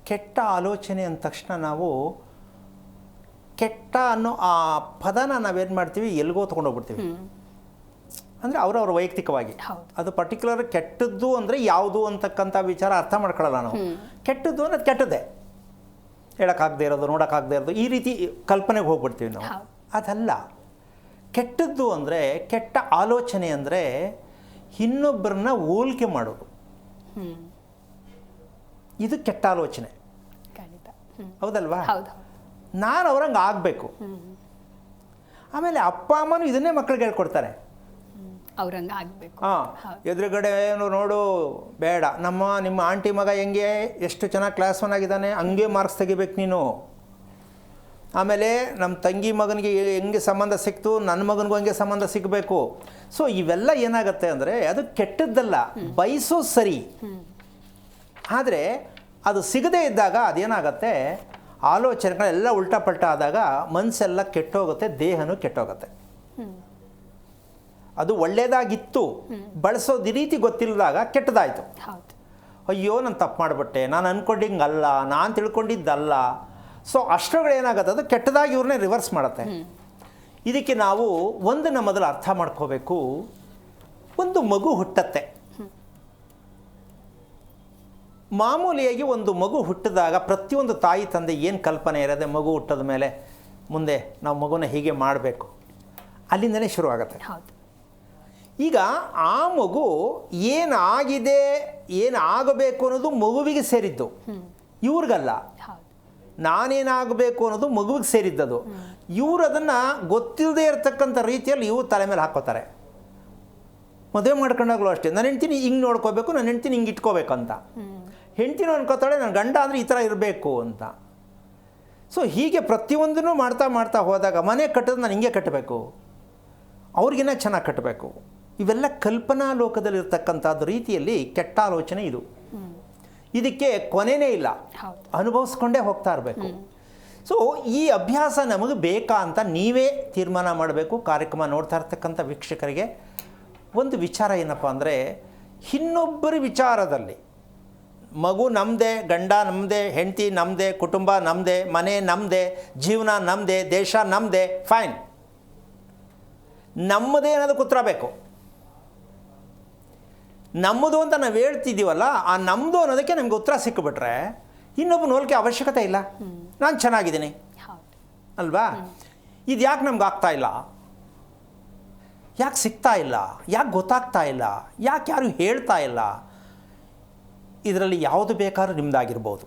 ಕೆಟ್ಟ ಆಲೋಚನೆ ಅಂದ ತಕ್ಷಣ ನಾವು ಕೆಟ್ಟ ಅನ್ನೋ ಆ ಪದನ ನಾವೇನು ಮಾಡ್ತೀವಿ ಎಲ್ಲಿಗೋ ತೊಗೊಂಡೋಗ್ಬಿಡ್ತೀವಿ. ಅಂದರೆ ಅವರವ್ರ ವೈಯಕ್ತಿಕವಾಗಿ ಅದು ಪರ್ಟಿಕ್ಯುಲರ್ ಕೆಟ್ಟದ್ದು ಅಂದರೆ ಯಾವುದು ಅಂತಕ್ಕಂಥ ವಿಚಾರ ಅರ್ಥ ಮಾಡ್ಕೊಳ್ಳಲ್ಲ ನಾವು. ಕೆಟ್ಟದ್ದು ಅನ್ನೋದು ಕೆಟ್ಟದ್ದೇ, ಹೇಳೋಕ್ಕಾಗದೇ ಇರೋದು, ನೋಡೋಕ್ಕಾಗದೇ ಇರೋದು, ಈ ರೀತಿ ಕಲ್ಪನೆಗೆ ಹೋಗ್ಬಿಡ್ತೀವಿ ನಾವು. ಅದಲ್ಲ. ಕೆಟ್ಟದ್ದು ಅಂದರೆ, ಕೆಟ್ಟ ಆಲೋಚನೆ ಅಂದರೆ ಇನ್ನೊಬ್ಬರನ್ನ ಹೋಲಿಕೆ ಮಾಡೋದು. ಇದು ಕೆಟ್ಟ ಆಲೋಚನೆ, ಹೌದಲ್ವಾ? ನಾನು ಅವ್ರಂಗೆ ಆಗಬೇಕು. ಆಮೇಲೆ ಅಪ್ಪ ಅಮ್ಮನೂ ಇದನ್ನೇ ಮಕ್ಕಳಿಗೆ ಹೇಳ್ಕೊಡ್ತಾರೆ, ಅವ್ರಂಗೆ ಆಗಬೇಕು. ಎದುರುಗಡೆ ನೋಡು ಬೇಡ, ನಿಮ್ಮ ಆಂಟಿ ಮಗ ಹೆಂಗೆ ಎಷ್ಟು ಚೆನ್ನಾಗಿ ಕ್ಲಾಸ್ 1 ಆಗಿದ್ದಾನೆ, ಹಂಗೆ ಮಾರ್ಕ್ಸ್ ತೆಗಿಬೇಕು ನೀನು. ಆಮೇಲೆ ನಮ್ಮ ತಂಗಿ ಮಗನಿಗೆ ಹೆಂಗೆ ಸಂಬಂಧ ಸಿಕ್ತು, ನನ್ನ ಮಗನಿಗೂ ಹಂಗೆ ಸಂಬಂಧ ಸಿಗಬೇಕು. ಸೊ ಇವೆಲ್ಲ ಏನಾಗುತ್ತೆ ಅಂದರೆ ಅದು ಕೆಟ್ಟದ್ದಲ್ಲ, ಬಯಸೋದು ಸರಿ. ಆದರೆ ಅದು ಸಿಗದೇ ಇದ್ದಾಗ ಅದೇನಾಗತ್ತೆ, ಆಲೋಚನೆಗಳೆಲ್ಲ ಉಲ್ಟಾ ಪಲ್ಟಾ ಆದಾಗ ಮನಸ್ಸೆಲ್ಲ ಕೆಟ್ಟೋಗುತ್ತೆ, ದೇಹನೂ ಕೆಟ್ಟೋಗುತ್ತೆ. ಅದು ಒಳ್ಳೆಯದಾಗಿತ್ತು, ಬಳಸೋದು ರೀತಿ ಗೊತ್ತಿಲ್ಲದಾಗ ಕೆಟ್ಟದಾಯಿತು. ಅಯ್ಯೋ ನಾನು ತಪ್ಪು ಮಾಡಿಬಿಟ್ಟೆ, ನಾನು ಅಂದ್ಕೊಂಡಿಂಗಲ್ಲ, ನಾನು ತಿಳ್ಕೊಂಡಿದ್ದಲ್ಲ. ಸೊ ಅಷ್ಟರೊಳಗಡೆ ಏನಾಗುತ್ತೆ, ಅದು ಕೆಟ್ಟದಾಗಿ ಇವ್ರನ್ನೇ ರಿವರ್ಸ್ ಮಾಡುತ್ತೆ. ಇದಕ್ಕೆ ನಾವು ಒಂದನ್ನು ಮೊದಲು ಅರ್ಥ ಮಾಡ್ಕೋಬೇಕು. ಒಂದು ಮಗು ಹುಟ್ಟತ್ತೆ, ಮಾಮೂಲಿಯಾಗಿ ಒಂದು ಮಗು ಹುಟ್ಟಿದಾಗ ಪ್ರತಿಯೊಂದು ತಾಯಿ ತಂದೆ ಏನು ಕಲ್ಪನೆ ಇರೋದೆ, ಮಗು ಹುಟ್ಟಿದ ಮೇಲೆ ಮುಂದೆ ನಾವು ಮಗುನ ಹೀಗೆ ಮಾಡಬೇಕು, ಅಲ್ಲಿಂದನೇ ಶುರುವಾಗುತ್ತೆ. ಈಗ ಆ ಮಗು ಏನಾಗಿದೆ, ಏನಾಗಬೇಕು ಅನ್ನೋದು ಮಗುವಿಗೆ ಸೇರಿದ್ದು, ಇವ್ರಿಗಲ್ಲ. ನಾನೇನಾಗಬೇಕು ಅನ್ನೋದು ಮಗುವಿಗೆ ಸೇರಿದ್ದದು. ಇವರು ಅದನ್ನು ಗೊತ್ತಿಲ್ಲದೆ ಇರತಕ್ಕಂಥ ರೀತಿಯಲ್ಲಿ ಇವರು ತಲೆ ಮೇಲೆ ಹಾಕೋತಾರೆ. ಮದುವೆ ಮಾಡ್ಕೊಂಡಾಗಲೂ ಅಷ್ಟೇ, ನನ್ನ ಹೆಂಡ್ತೀನಿ ಹಿಂಗೆ ನೋಡ್ಕೋಬೇಕು, ನನ್ನ ಹೆಂಡ್ತೀನಿ ಹಿಂಗೆ ಇಟ್ಕೋಬೇಕಂತ. ಹೆಂಡ್ತಿನೂ ಅನ್ಕೋತಾಳೆ ನನ್ನ ಗಂಡ ಅಂದರೆ ಈ ಥರ ಇರಬೇಕು ಅಂತ. ಸೊ ಹೀಗೆ ಪ್ರತಿಯೊಂದನ್ನು ಮಾಡ್ತಾ ಮಾಡ್ತಾ ಹೋದಾಗ ಮನೆ ಕಟ್ಟೋದು ನಾನು ಹಿಂಗೆ ಕಟ್ಟಬೇಕು, ಅವ್ರಿಗಿನ್ನ ಚೆನ್ನಾಗಿ ಕಟ್ಟಬೇಕು, ಇವೆಲ್ಲ ಕಲ್ಪನಾ ಲೋಕದಲ್ಲಿರ್ತಕ್ಕಂಥದ್ದು ರೀತಿಯಲ್ಲಿ ಕೆಟ್ಟ ಆಲೋಚನೆ ಇದು. ಇದಕ್ಕೆ ಕೊನೆಯೇ ಇಲ್ಲ, ಅನುಭವಿಸ್ಕೊಂಡೇ ಹೋಗ್ತಾ ಇರಬೇಕು. ಸೊ ಈ ಅಭ್ಯಾಸ ನಮಗೆ ಬೇಕಾ ಅಂತ ನೀವೇ ತೀರ್ಮಾನ ಮಾಡಬೇಕು. ಕಾರ್ಯಕ್ರಮ ನೋಡ್ತಾ ಇರ್ತಕ್ಕಂಥ ವೀಕ್ಷಕರಿಗೆ ಒಂದು ವಿಚಾರ ಏನಪ್ಪ ಅಂದರೆ, ಇನ್ನೊಬ್ಬರ ವಿಚಾರದಲ್ಲಿ ಮಗು ನಮ್ಮದೇ, ಗಂಡ ನಮ್ಮದೇ, ಹೆಂಡತಿ ನಮ್ಮದೇ, ಕುಟುಂಬ ನಮ್ಮದೇ, ಮನೆ ನಮ್ಮದೇ, ಜೀವನ ನಮ್ಮದೇ, ದೇಶ ನಮ್ಮದೇ, ಫೈನ್. ನಮ್ಮದೇ ಅನ್ನೋದಕ್ಕೆ ಉತ್ತರ ಬೇಕು. ನಮ್ಮದು ಅಂತ ನಾವು ಹೇಳ್ತಿದ್ದೀವಲ್ಲ, ಆ ನಮ್ಮದು ಅನ್ನೋದಕ್ಕೆ ನಮಗೆ ಉತ್ತರ ಸಿಕ್ಕಿಬಿಟ್ರೆ ಇನ್ನೊಬ್ಬನ ಹೋಲಿಕೆ ಅವಶ್ಯಕತೆ ಇಲ್ಲ. ನಾನು ಚೆನ್ನಾಗಿದ್ದೀನಿ ಅಲ್ವಾ? ಇದು ಯಾಕೆ ನಮ್ಗೆ ಆಗ್ತಾ ಇಲ್ಲ, ಯಾಕೆ ಸಿಗ್ತಾ ಇಲ್ಲ, ಯಾಕೆ ಗೊತ್ತಾಗ್ತಾ ಇಲ್ಲ, ಯಾಕೆ ಯಾರು ಹೇಳ್ತಾ ಇಲ್ಲ? ಇದರಲ್ಲಿ ಯಾವುದು ಬೇಕಾದ್ರೂ ನಿಮ್ಮದಾಗಿರ್ಬೋದು.